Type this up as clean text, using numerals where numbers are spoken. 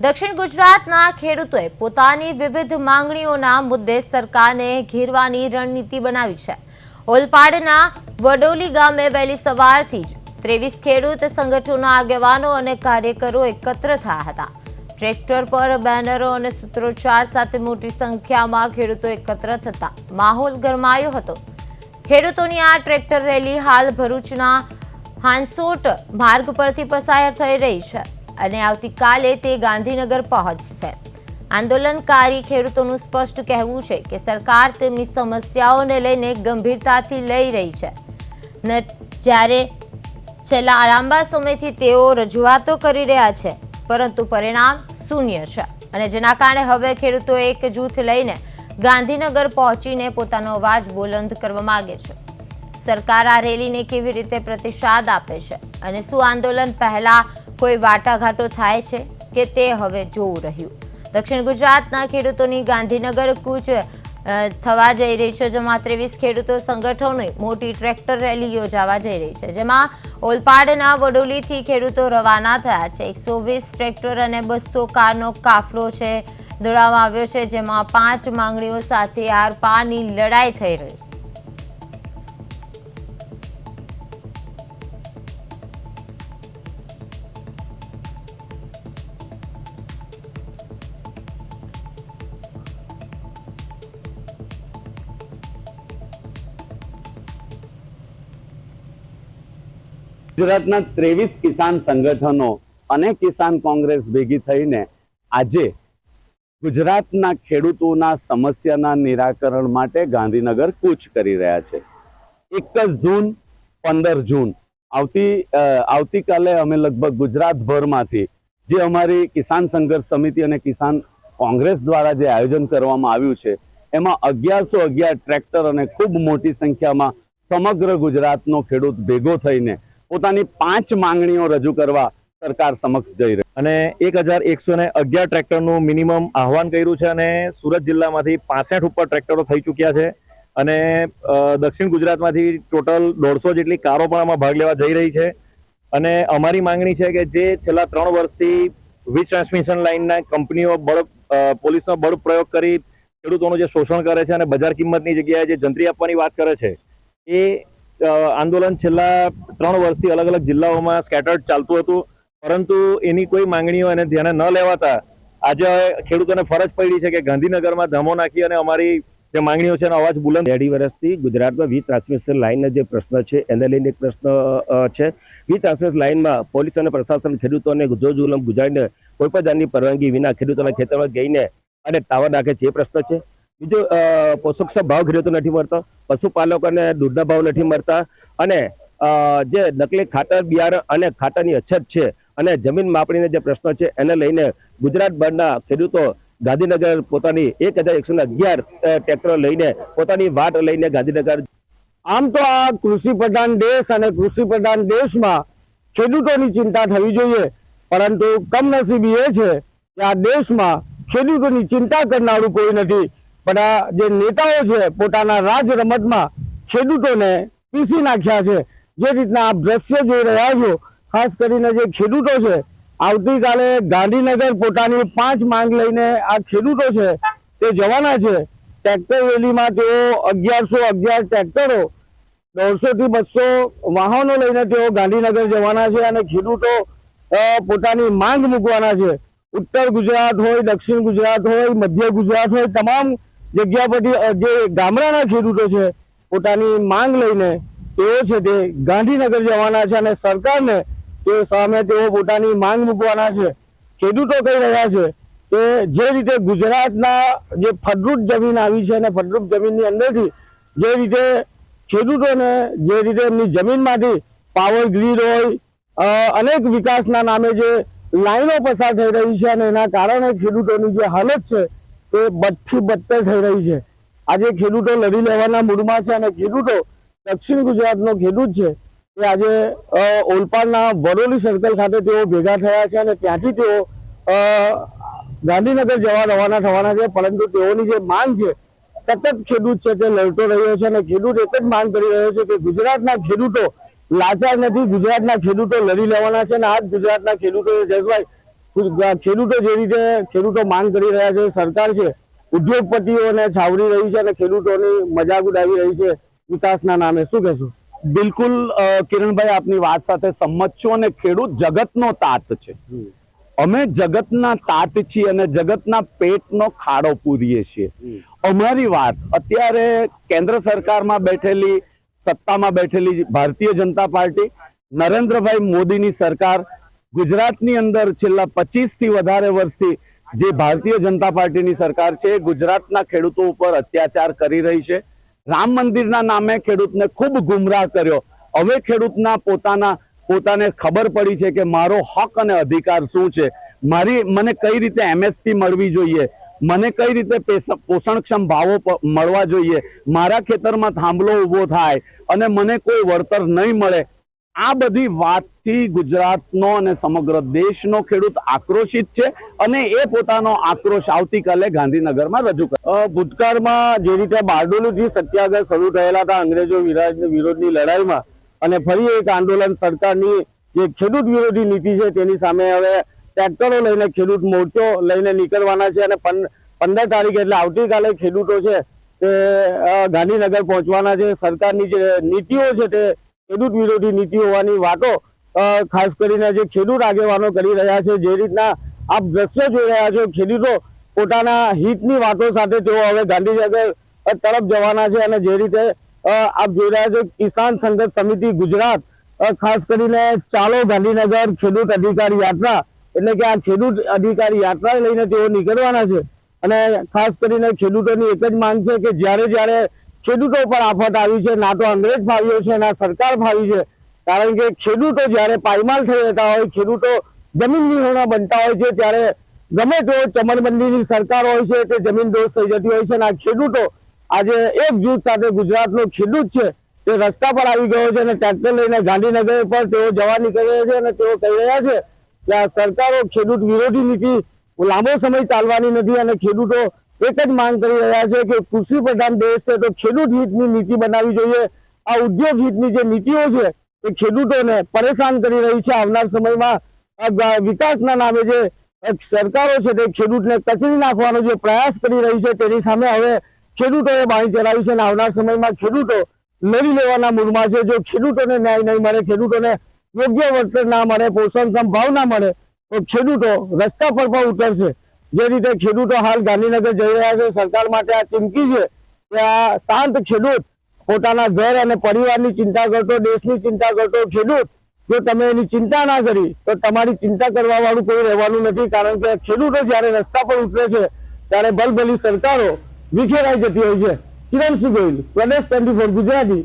દક્ષિણ ગુજરાતના ખેડૂતોએ પોતાની વિવિધ માંગણીઓના મુદ્દે સરકારને ઘેરવાની રણનીતિ બનાવી છે। ઓલપાડના વડોલી ગામે વહેલી સવારથી જ 23 ખેડૂત સંગઠનોના આગેવાનો અને કાર્યકરો એકત્ર થયા હતા। ટ્રેક્ટર પર બેનરો અને સૂત્રોચ્ચાર સાથે મોટી સંખ્યામાં ખેડૂતો એકત્ર થતા માહોલ ગરમાયો હતો। ખેડૂતોની આ ટ્રેક્ટર રેલી હાલ ભરૂચના હાંસોટ માર્ગ પરથી પસાર થઈ રહી છે અને આવતીકાલે તે ગાંધીનગર પહોંચશે। આંદોલનકારી ખેડૂતોનું સ્પષ્ટ કહેવું છે કે સરકાર તેમની સમસ્યાઓને લઈને ગંભીરતાથી લઈ રહી છે ને જ્યારે છેલ્લા લાંબા સમયથી તેઓ રજૂઆતો કરી રહ્યા છે પરંતુ પરિણામ શૂન્ય છે અને જેના કારણે હવે ખેડૂતો એક જૂથ લઈને ગાંધીનગર પહોંચીને પોતાનો અવાજ બુલંદ કરવા માંગે છે। સરકાર આ રેલીને કેવી રીતે પ્રતિસાદ આપે છે અને શું આંદોલન પહેલા કોઈ વાટાઘાટો થાય છે કે તે હવે જોવું રહ્યું। દક્ષિણ ગુજરાતના ખેડૂતોની ગાંધીનગર કૂચ થવા જઈ રહી છે, જેમાં 23 ખેડૂતો સંગઠનોની મોટી ટ્રેક્ટર રેલી યોજાવા જઈ રહી છે, જેમાં ઓલપાડના વડોલીથી ખેડૂતો રવાના થયા છે। 120 ટ્રેક્ટર અને 200 કારનો કાફલો છે દોડાવવામાં આવ્યો છે, જેમાં 5 માંગણીઓ સાથે આરપારની લડાઈ થઈ રહી છે। ગુજરાતના 23 કિસાન સંગઠનો અને કિસાન કોંગ્રેસ ભેગી થઈને આજે ગુજરાતના ખેડૂતોના સમસ્યાના નિરાકરણ માટે ગાંધીનગર કૂચ કરી રહ્યા છે। 1 જૂન 15 જૂન આવતીકાલે અમે લગભગ ગુજરાતભરમાંથી જે અમારી કિસાન સંઘર્ષ સમિતિ અને કિસાન કોંગ્રેસ દ્વારા જે આયોજન કરવામાં આવ્યું છે એમાં 1111 ટ્રેક્ટર અને ખૂબ મોટી સંખ્યામાં સમગ્ર ગુજરાતનો ખેડૂત ભેગો થઈને પોતાની 5 માંગણીઓ રજૂ કરવા સરકાર સમક્ષ જઈ રહી અને 1111 ટ્રેક્ટરનું મિનિમમ આહવાન કર્યું છે અને સુરત જિલ્લામાંથી 65 ઉપર ટ્રેક્ટરો થઈ ચૂક્યા છે અને દક્ષિણ ગુજરાતમાંથી ટોટલ 150 જેટલી કારો પણ આમાં ભાગ લેવા જઈ રહી છે। અને અમારી માંગણી છે કે જે છેલ્લા 3 વર્ષથી વીજ ટ્રાન્સમિશન લાઇનના કંપનીઓ પોલીસનો બળ પ્રયોગ કરી ખેડૂતોનું જે શોષણ કરે છે અને બજાર કિંમતની જગ્યાએ જે જંત્રી આપવાની વાત કરે છે એ આંદોલન છેલ્લા 3 વર્ષથી અલગ અલગ જિલ્લાઓમાં સ્કેટર્ડ ચાલતું હતું, પરંતુ એની કોઈ માંગણીઓ એને ધ્યાને ન લેવાતા આજે ખેડૂતોને ફરજ પડી છે કે ગાંધીનગરમાં ધામો નાખી અને અમારી જે માંગણીઓ છે એનો અવાજ બુલંદ। 2.5 વર્ષથી ગુજરાતમાં વીજ ટ્રાન્સમિશન લાઇનનો જે પ્રશ્ન છે એને લઈને એક પ્રશ્ન છે। વીજ ટ્રાન્સમિશન લાઇનમાં પોલીસ અને પ્રશાસન ખેડૂતોને જોર-જુલમ ગુજારીને કોઈ પણ જાતની પરવાનગી વિના ખેડૂતોના ખેતરમાં જઈને અને ટાવર નાખે છે, એ પ્રશ્ન છે। બીજો પોષક ભાવ ખેડૂતો નથી મળતો, પશુપાલકોને દૂધના ભાવ નથી મળતા અને જે નકલી ખાતર બિયારણ અને ખાતરની અછત છે અને જમીન માપણીના જે પ્રશ્નો છે એને લઈને ગુજરાતભરના ખેડૂતો ગાંધીનગર પોતાની 1111 ટ્રેક્ટરો લઈને પોતાની વાટ લઈને ગાંધીનગર। આમ તો આ કૃષિ પ્રધાન દેશ અને કૃષિ પ્રધાન દેશમાં ખેડૂતોની ચિંતા થવી જોઈએ, પરંતુ કમનસીબી એ છે કે આ દેશમાં ખેડૂતોની ચિંતા કરનારું કોઈ નથી। પણ આ જે નેતાઓ છે પોતાના રાજ રમતમાં ખેડૂતોને પીસી નાખ્યા છે। જે રીતના આપ દ્રશ્ય જોઈ રહ્યા છો, ખાસ કરીને જે ખેડૂતો છે આવતીકાલે ગાંધીનગર પોતાની 5 માંગ લઈને આ ખેડૂતો છે તે જવાના છે। ટ્રેક્ટર રેલીમાં તેઓ 1111 ટ્રેક્ટરો 150 થી 200 વાહનો લઈને તેઓ ગાંધીનગર જવાના છે અને ખેડૂતો પોતાની માંગ મૂકવાના છે। ઉત્તર ગુજરાત હોય, દક્ષિણ ગુજરાત હોય, મધ્ય ગુજરાત હોય, તમામ જગ્યા પરથી જે ગામડાના ખેડૂતો છે પોતાની માંગ લઈને તેઓ છે તે ગાંધીનગર જવાના છે અને સરકારને તે સામે તેઓ પોતાની માંગ મૂકવાના છે। ખેડૂતો કહી રહ્યા છે કે જે રીતે ગુજરાતના જે ફળદ્રુપ જમીન આવી છે અને ફળદ્રુપ જમીનની અંદરથી જે રીતે ખેડૂતોને જે રીતે એમની જમીનમાંથી પાવર ગ્રીડ હોય અનેક વિકાસના નામે જે લાઈનો પસાર થઈ રહી છે અને એના કારણે ખેડૂતોની જે હાલત છે તે બદથી બદતર થઈ રહી છે। આજે ખેડૂતો લડી લેવાના મૂડમાં છે અને ખેડૂતો દક્ષિણ ગુજરાતનો ખેડૂત છે તે આજે ઓલપાડના વડોલી સર્કલ ખાતે તેઓ ભેગા થયા છે અને ત્યાંથી તેઓ ગાંધીનગર જવા રવાના થવાના છે। પરંતુ તેઓની જે માંગ છે સતત ખેડૂત છે તે લડતો રહ્યો છે અને ખેડૂત એક જ માંગ કરી રહ્યો છે કે ગુજરાતના ખેડૂતો લાચાર નથી, ગુજરાતના ખેડૂતો લડી લેવાના છે અને આ જ ગુજરાતના ખેડૂતો જસભાઈ ખેડૂતો જે રીતે ખેડૂતો માંગ કરી રહ્યા છે, સરકાર છે ઉદ્યોગપતિઓને છાવરી રહી છે અને ખેડૂતોની મજાક ઉડાવી રહી છે વિકાસના નામે, શું કહેશો? બિલકુલ કિરણભાઈ, આપની વાત સાથે સંમત છું અને ખેડૂત જગતનો તાત છે. અમે જગતના તાત છીએ અને જગતના પેટનો ખાડો પૂરીએ છીએ. અમારી વાત અત્યારે કેન્દ્ર સરકારમાં બેઠેલી, સત્તામાં બેઠેલી ભારતીય જનતા પાર્ટી, નરેન્દ્રભાઈ મોદીની સરકાર, ગુજરાતની અંદર છેલ્લા 25 થી વધારે વર્ષથી જે ભારતીય જનતા પાર્ટીની સરકાર છે, ગુજરાતના ખેડૂતો ઉપર અત્યાચાર કરી રહી છે. રામ મંદિરના નામે ખેડૂતને ખૂબ ગુમરાહ કર્યો. હવે ખેડૂતના પોતાને ખબર પડી છે કે મારો હક અને અધિકાર શું છે, મને કઈ રીતે MSP મળવી જોઈએ, મને કઈ રીતે પોષણક્ષમ ભાવો મળવા જોઈએ, મારા ખેતરમાં થાંભલો ઊભો થાય અને મને કોઈ વળતર નહીં મળે. આ બધી વાતથી ગુજરાતનો અને સમગ્ર દેશનો ખેડૂત આક્રોશિત છે અને એ પોતાનો આક્રોશ આવતીકાલે ગાંધીનગરમાં રજૂ કરે. ભૂતકાળમાં જે રીતે બારડોલીથી સત્યાગ્રહ શરૂ થયેલા હતા અંગ્રેજો વિરોધની લડાઈમાં, અને ફરી એક આંદોલન સરકારની જે ખેડૂત વિરોધી નીતિ છે તેની સામે હવે ટ્રેક્ટરો લઈને ખેડૂત મોરચો લઈને નીકળવાના છે અને 15 તારીખે એટલે આવતીકાલે ખેડૂતો છે તે ગાંધીનગર પહોંચવાના છે. સરકારની જે નીતિઓ છે તે ખેડૂત વિરોધી નીતિ હોવાની વાતો ખાસ કરીને જે ખેડૂત આગેવાનો કરી રહ્યા છે, જે રીતના આપ દ્રશ્ય જોઈ રહ્યા છો, ખેડૂતો પોતાના હિતની વાતો સાથે તેઓ હવે ગાંધીનગર તરફ જવાના છે. અને જે રીતે આપ જોઈ રહ્યા છો, કિસાન સંઘર્ષ સમિતિ ગુજરાત ખાસ કરીને ચાલો ગાંધીનગર ખેડૂત અધિકાર યાત્રા, એટલે કે આ ખેડૂત અધિકાર યાત્રા લઈને તેઓ નીકળવાના છે. અને ખાસ કરીને ખેડૂતોની એક જ માંગ છે કે જ્યારે ખેડૂતો પર આફત આવી છે, ના તો અંગ્રેજ ફાવ્યો છે ના સરકાર ફાવી છે. કારણ કે ખેડૂતો જ્યારે પાયમાલ થઈ જતા હોય, ખેડૂતો જમીન વિહોણા બનતા હોય છે, ત્યારે ગમે તેવો ચમનબંધીની સરકાર હોય છે તે જમીન દોષ થઈ જતી હોય છે. અને આ ખેડૂતો આજે એક જૂથ સાથે ગુજરાતનો ખેડૂત છે તે રસ્તા પર આવી ગયો છે અને ટ્રેક્ટર લઈને ગાંધીનગર પર તેઓ જવા નીકળ્યા છે. અને તેઓ કહી રહ્યા છે કે આ સરકારો ખેડૂત વિરોધી નીતિ લાંબો સમય ચાલવાની નથી અને ખેડૂતો એક જ માંગ કરી રહ્યા છે કે કૃષિ પ્રધાન દેશ છે તો ખેડૂત હિતની નીતિ બનાવવી જોઈએ. આ ઉદ્યોગ હિતની જે નીતિઓ છે તે ખેડૂતોને પરેશાન કરી રહી છે. આવનાર સમયમાં વિકાસના નામે જે સરકારો છે તે ખેડૂતને કચરી નાખવાનો જે પ્રયાસ કરી રહી છે તેની સામે હવે ખેડૂતોએ બાણી ચલાવી છે અને આવનાર સમયમાં ખેડૂતો લડી લેવાના મૂડમાં છે. જો ખેડૂતોને ન્યાય નહીં મળે, ખેડૂતોને યોગ્ય વળતર ના મળે, પોષણક્ષમ ભાવ ના મળે તો ખેડૂતો રસ્તા પર પણ ઉતરશે. જે રીતે ખેડૂતો હાલ ગાંધીનગર જઈ રહ્યા છે, સરકાર માટે આ ચીમકી છે કે આ શાંત ખેડૂત પોતાના ઘર અને પરિવારની ચિંતા કરતો, દેશની ચિંતા કરતો ખેડૂત, જો તમે એની ચિંતા ના કરી તો તમારી ચિંતા કરવા વાળું કોઈ રહેવાનું નથી. કારણ કે ખેડૂતો જ્યારે રસ્તા પર ઉતરે છે ત્યારે ભલભલી સરકારો વિખેરાઈ જતી હોય છે. કિરણસિંહ ગોહિલ, પ્રદેશ 24 ગુજરાતી.